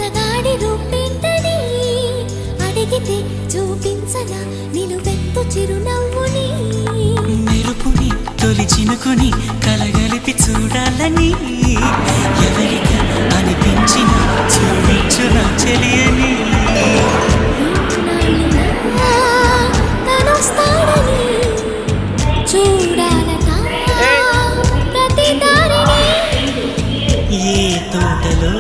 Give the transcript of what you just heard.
అతగాడి రూపేంటని అడిగితే చూపించగా నిలువెత్తు చిరునవ్వుని మెరుపుని తొలి చినుకుని కలగలిపి చూడాలని ఎవరిగా అనిపించిన చూపించు నా చెలియని తనొస్తాడని చూడాలట ప్రతి దారిని ఏ తోటలో